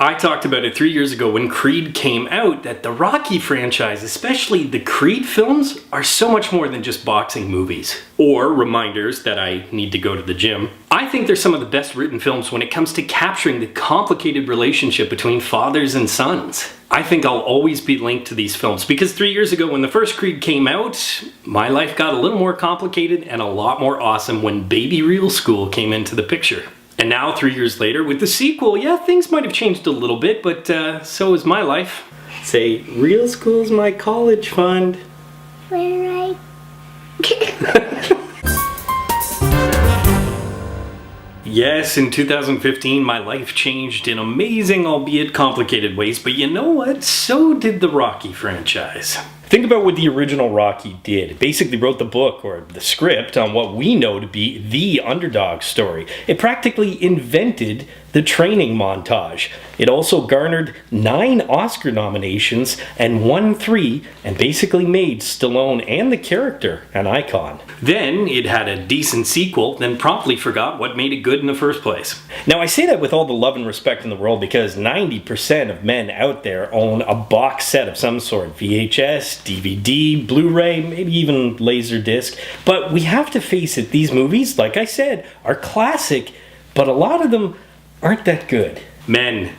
I talked about it 3 years ago when Creed came out, that the Rocky franchise, especially the Creed films, are so much more than just boxing movies. Or reminders that I need to go to the gym. I think they're some of the best written films when it comes to capturing the complicated relationship between fathers and sons. I think I'll always be linked to these films because 3 years ago when the first Creed came out, my life got a little more complicated and a lot more awesome when Baby Real School came into the picture. And now, 3 years later, with the sequel, yeah, things might have changed a little bit, but so is my life. Say, Real School's my college fund. Where Yes, in 2015, my life changed in amazing, albeit complicated ways, but you know what? So did the Rocky franchise. Think about what the original Rocky did. It basically wrote the book, or the script, on what we know to be the underdog story. It practically invented the training montage. It also garnered 9 Oscar nominations and won 3, and basically made Stallone and the character an icon. Then it had a decent sequel, then promptly forgot what made it good in the first place. Now I say that with all the love and respect in the world because 90% of men out there own a box set of some sort. VHS, DVD, Blu-ray, maybe even Laserdisc. But we have to face it, these movies, like I said, are classic, but a lot of them aren't that good. Men.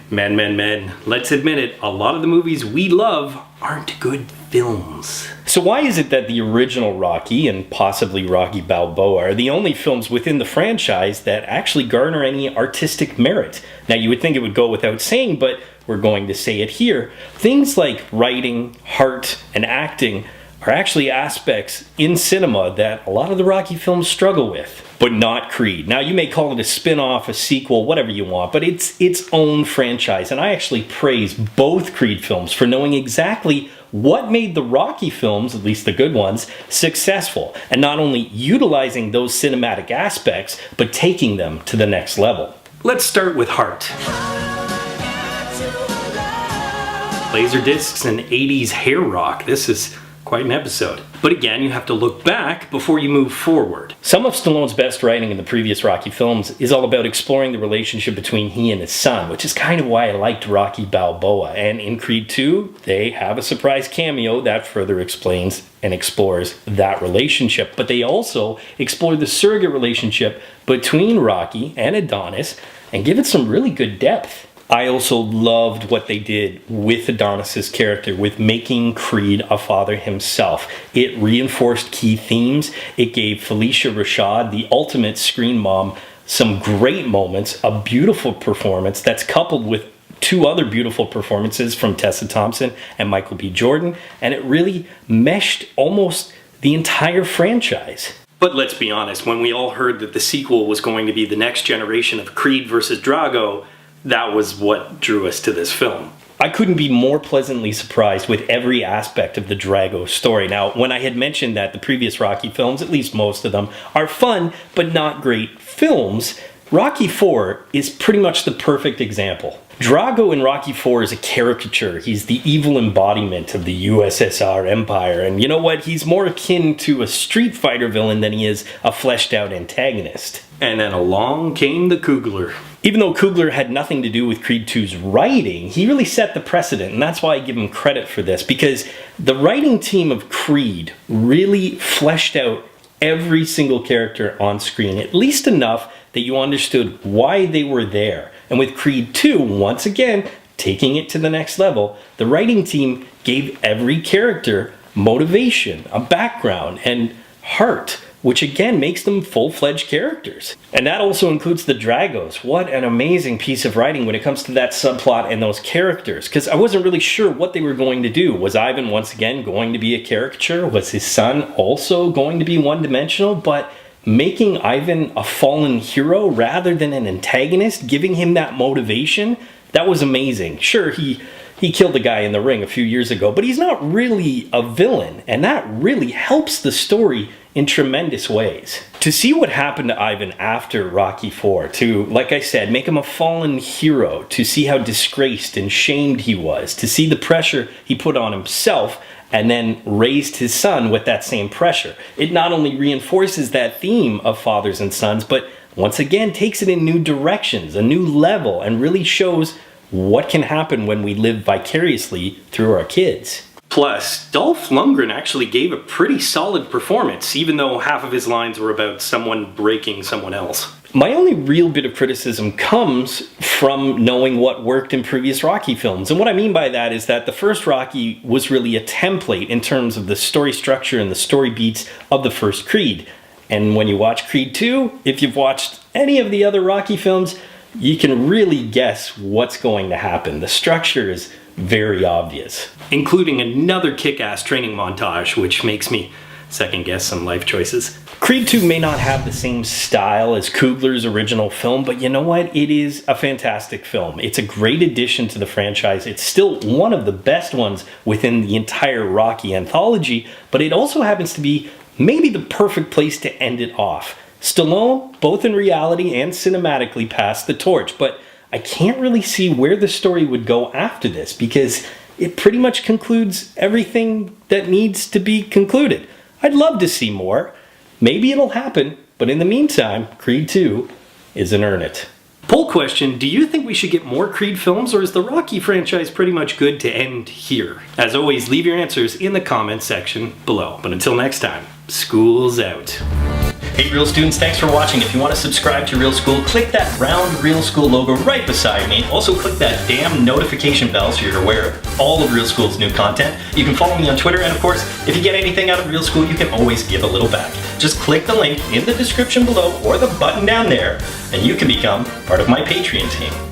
Let's admit it, a lot of the movies we love aren't good films. So why is it that the original Rocky and possibly Rocky Balboa are the only films within the franchise that actually garner any artistic merit? Now you would think it would go without saying, but we're going to say it here. Things like writing, heart, and acting are actually aspects in cinema that a lot of the Rocky films struggle with. But not Creed. Now you may call it a spin-off, a sequel, whatever you want, but it's its own franchise. And I actually praise both Creed films for knowing exactly what made the Rocky films, at least the good ones, successful. And not only utilizing those cinematic aspects, but taking them to the next level. Let's start with heart. Laserdiscs and 80s hair rock. This is quite an episode. But again, you have to look back before you move forward. Some of Stallone's best writing in the previous Rocky films is all about exploring the relationship between he and his son, which is kind of why I liked Rocky Balboa. And in Creed 2, they have a surprise cameo that further explains and explores that relationship. But they also explore the surrogate relationship between Rocky and Adonis and give it some really good depth. I also loved what they did with Adonis's character, with making Creed a father himself. It reinforced key themes. It gave Felicia Rashad, the ultimate screen mom, some great moments, a beautiful performance that's coupled with 2 other beautiful performances from Tessa Thompson and Michael B. Jordan, and it really meshed almost the entire franchise. But let's be honest, when we all heard that the sequel was going to be the next generation of Creed versus Drago, that was what drew us to this film. I couldn't be more pleasantly surprised with every aspect of the Drago story. Now, when I had mentioned that the previous Rocky films, at least most of them, are fun but not great films, Rocky IV is pretty much the perfect example. Drago in Rocky IV is a caricature. He's the evil embodiment of the USSR Empire, and you know what? He's more akin to a Street Fighter villain than he is a fleshed out antagonist. And then along came the Coogler. Even though Coogler had nothing to do with Creed 2's writing, he really set the precedent, and that's why I give him credit for this, because the writing team of Creed really fleshed out every single character on screen, at least enough that you understood why they were there. And with Creed 2, once again, taking it to the next level, the writing team gave every character motivation, a background, and heart, which again makes them full-fledged characters. And that also includes the Dragos. What an amazing piece of writing when it comes to that subplot and those characters, because I wasn't really sure what they were going to do. Was Ivan once again going to be a caricature? Was his son also going to be one-dimensional? But making Ivan a fallen hero rather than an antagonist, giving him that motivation, that was amazing. Sure, he killed a guy in the ring a few years ago, but he's not really a villain, and that really helps the story in tremendous ways. To see what happened to Ivan after Rocky IV, to, like I said, make him a fallen hero, to see how disgraced and shamed he was, to see the pressure he put on himself and then raised his son with that same pressure. It not only reinforces that theme of fathers and sons, but once again takes it in new directions, a new level, and really shows what can happen when we live vicariously through our kids. Plus, Dolph Lundgren actually gave a pretty solid performance, even though half of his lines were about someone breaking someone else. My only real bit of criticism comes from knowing what worked in previous Rocky films. And what I mean by that is that the first Rocky was really a template in terms of the story structure and the story beats of the first Creed. And when you watch Creed 2, if you've watched any of the other Rocky films, you can really guess what's going to happen. The structure is very obvious, including another kick-ass training montage, which makes me second guess some life choices. Creed 2 may not have the same style as Coogler's original film, but you know what? It is a fantastic film. It's a great addition to the franchise. It's still one of the best ones within the entire Rocky anthology, but it also happens to be maybe the perfect place to end it off. Stallone, both in reality and cinematically, passed the torch, but I can't really see where the story would go after this because it pretty much concludes everything that needs to be concluded. I'd love to see more. Maybe it'll happen, but in the meantime, Creed 2 isn't earn it. Poll question, do you think we should get more Creed films, or is the Rocky franchise pretty much good to end here? As always, leave your answers in the comments section below. But until next time, school's out. Hey Real students, thanks for watching. If you want to subscribe to Real School, click that round Real School logo right beside me. Also click that damn notification bell so you're aware of all of Real School's new content. You can follow me on Twitter, and of course, if you get anything out of Real School, you can always give a little back. Just click the link in the description below or the button down there, and you can become part of my Patreon team.